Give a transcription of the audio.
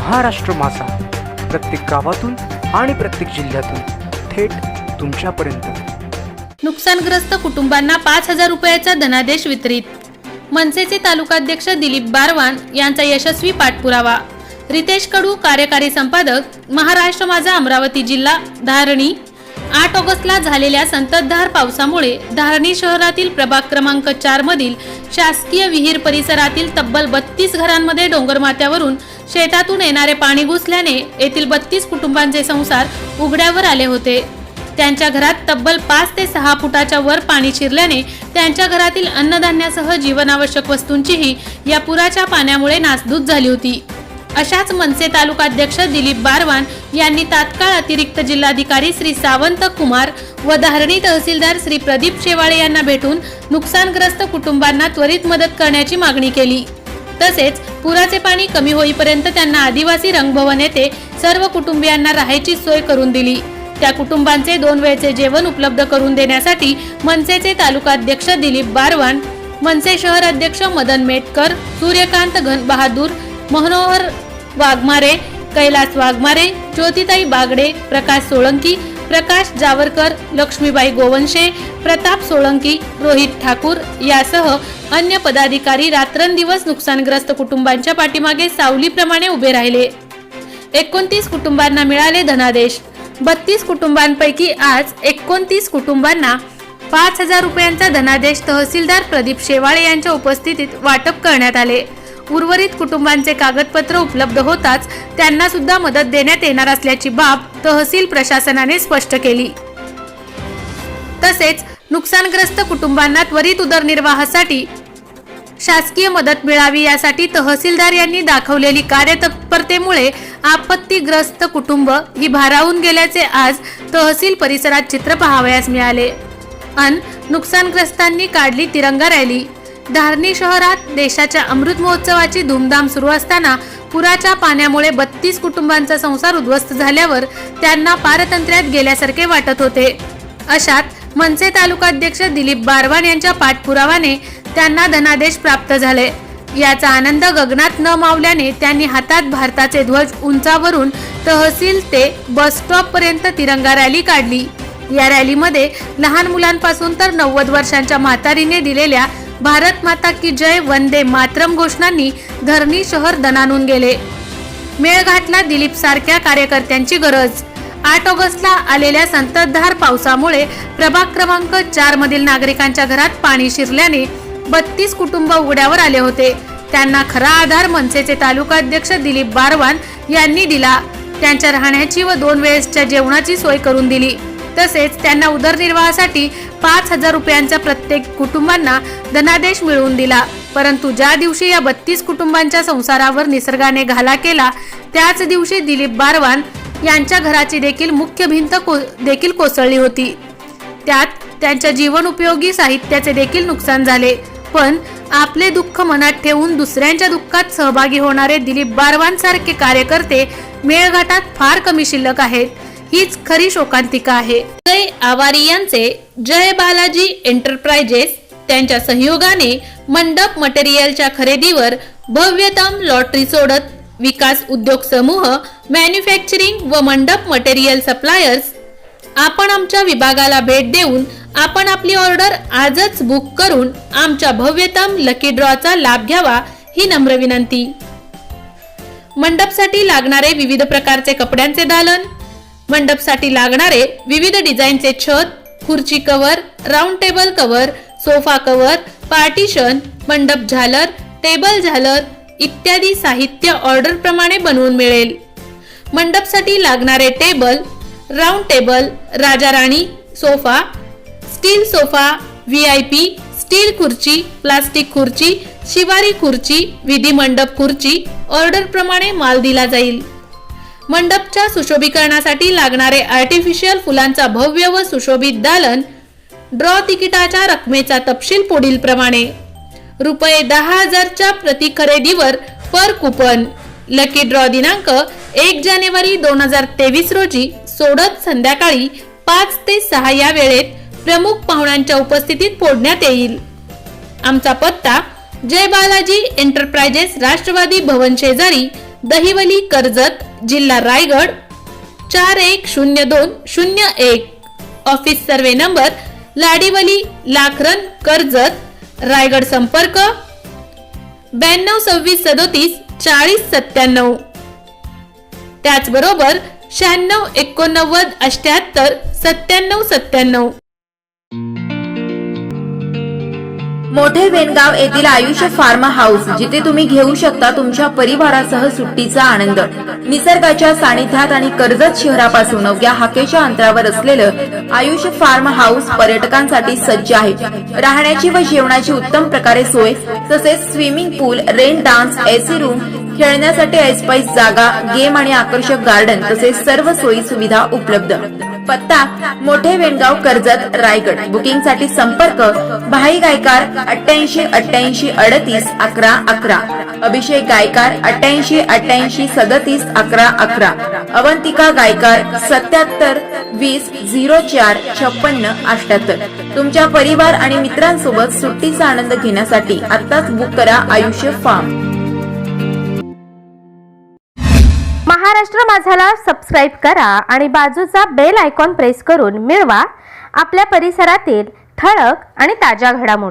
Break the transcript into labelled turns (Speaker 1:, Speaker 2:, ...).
Speaker 1: महाराष्ट्र माझा, प्रत्येक गावातून आणि प्रत्येक जिल्ह्यातून थेट तुमच्यापर्यंत।
Speaker 2: नुकसानग्रस्त कुटुंबांना 5,000 रुपयाचा धनादेश वितरित। मनसेचे तालुकाध्यक्ष दिलीप बारवान यांचा यशस्वी पाठपुरावा। रितेश कडू, कार्यकारी संपादक, महाराष्ट्र माझा, अमरावती जिल्हा। धारणी 8 ऑगस्टला झालेल्या संततधार पावसामुळे धारणी शहरातील प्रभाग क्रमांक 4 मधील शासकीय विहीर परिसरातील तब्बल 32 घरांमध्ये डोंगरमाथ्यावरून शेतातून येणारे पाणी घुसल्याने येथील 32 कुटुंबांचे संसार उघड्यावर आले होते। त्यांच्या घरात तब्बल 5 ते 6 फुटाच्या वर पाणी शिरल्याने त्यांच्या घरातील अन्नधान्यासह जीवनावश्यक वस्तूंचीही या पुराच्या पाण्यामुळे नासधूस झाली होती। अशाच मनसे तालुकाध्यक्ष दिलीप बारवान यांनी तात्काळ अतिरिक्त जिल्हाधिकारी श्री सावंत कुमार व धारणी तहसीलदार श्री प्रदीप शेवाळे यांना भेटून नुकसानग्रस्त कुटुंबांना त्वरित मदत करण्याची मागणी केली। तसेच पुराचे पाणी कमी होईपर्यंत त्यांना आदिवासी रंगभवन येथे सर्व कुटुंबियांना राहायची सोय करून दिली। त्या कुटुंबांचे 2 वेळचे जेवण उपलब्ध करून देण्यासाठी मनसेचे तालुकाध्यक्ष दिलीप बारवान, मनसे शहर अध्यक्ष मदन मेटकर, सूर्यकांत घनबहादूर, मनोहर वाघमारे, कैलास वाघमारे, ज्योतिताई बागडे, प्रकाश सोळंकी, प्रकाश जावरकर, लक्ष्मीबाई गोवंशे, प्रताप सोळंकी, रोहित ठाकूर यासह अन्य पदाधिकारी रात्रंदिवस नुकसानग्रस्त कुटुंबांच्या पाठीमागे सावलीप्रमाणे उभे राहिले। 29 कुटुंबांना मिळाले धनादेश। 32 कुटुंबांपैकी आज 29 कुटुंबांना 5,000 रुपयांचा धनादेश तहसीलदार प्रदीप शेवाळे यांच्या उपस्थितीत वाटप करण्यात आले। उर्वरित कुटुंबांचे कागदपत्र उपलब्ध होताच त्यांना सुद्धा मदत देण्यात येणार असल्याची बाब तहसील प्रशासनाने स्पष्ट केली। तसेच नुकसानग्रस्त कुटुंबांना त्वरित उदरनिर्वाहासाठी शासकीय मदत मिळावी यासाठी तहसीलदार यांनी दाखवलेली कार्यतत्परतेमुळे आपत्तीग्रस्त कुटुंब ही भारावून गेल्याचे आज तहसील परिसरात चित्र पाहावयास मिळाले। नुकसानग्रस्तांनी काढली तिरंगा रॅली। धारणी शहरात देशाच्या अमृत महोत्सवाची धूमधाम सुरू असताना पुराच्या पाण्यामुळे 32 कुटुंबांचा संसार उद्ध्वस्त झाल्यावर त्यांना पारतंत्र्यात गेल्यासारखे वाटत होते। अशात मनसे तालुकाध्यक्ष दिलीप बारवान यांच्या पाठपुरावाने त्यांना धनादेश प्राप्त झाले। याचा आनंद गगनात न मावल्याने त्यांनी हातात भारताचे ध्वज उंचावरून तहसील ते बस स्टॉप पर्यंत तिरंगा रॅली काढली। या रॅलीमध्ये लहान मुलांपासून तर 90 वर्षांच्या म्हातारीने दिलेल्या भारत माता की जय, वंदे मातरम घोषणांनी धरणी शहर दणाणून गेले। मेळघाटला दिलीप सारख्या कार्यकर्त्यांची गरज। 8 ऑगस्टला आलेल्या संततधार पावसामुळे प्रभाग क्रमांक 4 मधील नागरिकांच्या घरात पाणी शिरल्याने 32 कुटुंब उघड्यावर आले होते। त्यांना खरा आधार मनसेचे तालुकाध्यक्ष दिलीप बारवान यांनी दिला। त्यांच्या राहण्याची व 2 वेळेसच्या जेवणाची सोय करून दिली। तसेच त्यांना उदरनिर्वाहासाठी 5,000 रुपयांचा प्रत्येक कुटुंबांना धनादेश मिळवून दिला। परंतु ज्या दिवशी या 32 कुटुंबांच्या संसारावर निसर्गाने घाला केला त्याच दिवशी दिलीप बारवान यांच्या घराची देखील मुख्य भिंत देखील कोसळली होती। त्यात त्यांच्या जीवन उपयोगी साहित्याचे देखील नुकसान झाले। पण आपले दुःख मनात ठेवून दुसऱ्यांच्या दुःखात सहभागी होणारे दिलीप बारवान सारखे कार्यकर्ते मेळघाटात फार कमी शिल्लक आहेत। हीच खरी शोकांतिका आहे। जय आवारी यांचे जय बालाजी एंटरप्राइजेस त्यांच्या सहयोगाने मंडप मटेरियलच्या खरेदीवर भव्यतम लॉटरी सोडत विकास उद्योग समूह, मॅन्युफॅक्चरिंग व मंडप मटेरियल सप्लायर्स, आपण आमच्या विभागाला भेट देऊन आपण आपली ऑर्डर आजच बुक करून आमच्या भव्यतम लकी ड्रॉचा लाभ घ्यावा ही नम्र विनंती। मंडपसाठी लागणारे विविध प्रकारचे कपड्यांचे दालन, मंडपसाठी लागणारे विविध डिझाईनचे छत, खुर्ची cover, round table cover, sofa cover, partition, मंडप झालर, टेबल झालर इत्यादी साहित्य ऑर्डर प्रमाणे बनवून मिळेल। मंडपसाठी लागणारे टेबल, राऊंड टेबल, राजा राणी sofa, steel sofa, VIP, steel खुर्ची, प्लास्टिक खुर्ची, शिवारी खुर्ची, विधी मंडप खुर्ची ऑर्डर प्रमाणे माल दिला जाईल। मंडपच्या सुशोभीकरणासाठी लागणारे आर्टिफिशियल फुलांचा भव्य व सुशोभित दालन, ड्रॉ तिकिटाच्या रकमेचा तपशील पुढील प्रमाणे: रुपये 10,000च्या प्रति खरेदीवर पर कुपन। लकी ड्रॉ दिनांक 1 जानेवारी 2023 रोजी सोडत संध्याकाळी 5 ते 6 या वेळेत प्रमुख पाहुण्यांच्या उपस्थितीत फोडण्यात येईल। आमचा पत्ता जय बालाजी एंटरप्राइजेस, राष्ट्रवादी भवन शेजारी, दहिवली कर्जत, जिल्हा Raigad 410201. Office survey number Ladivali लाखरन कर्जत रायगड. संपर्क 922637 4097. त्याचबरोबर 968978 9797.
Speaker 3: मोठे वेणगाव येथील आयुष्य फार्म हाऊस, जिथे तुम्ही घेऊ शकता तुमच्या परिवारासह सुट्टीचा आनंद. निसर्गाच्या सानिध्यात आणि कर्जत शहरापासून अवघ्या हाकेच्या अंतरावर असलेलं आयुष्य फार्म हाऊस पर्यटकांसाठी सज्ज आहे. राहण्याची व जेवणाची उत्तम प्रकारे सोय, तसेच स्विमिंग पूल, रेन डान्स, एसी रूम, खेळण्यासाठी ऐसपैस जागा, गेम आणि आकर्षक गार्डन तसेच सर्व सोयी सुविधा उपलब्ध. पत्ता मोठे वेणगाव कर्जत रायगड. बुकिंगसाठी संपर्क भाई गायकार 88 88 38 11 11, अभिषेक गायकार 88 88 37 11 11, अवंतिका गायकार 77 20 04 56 78. तुमच्या परिवार आणि मित्रांसोबत सुट्टीचा आनंद घेण्यासाठी आत्ताच बुक करा आयुष्य फार्म.
Speaker 4: महाराष्ट्र माझाला सबस्क्राईब करा आणि बाजूचा बेल आयकॉन प्रेस करून मिळवा आपल्या परिसरातील ठळक आणि ताज्या घडामोडी.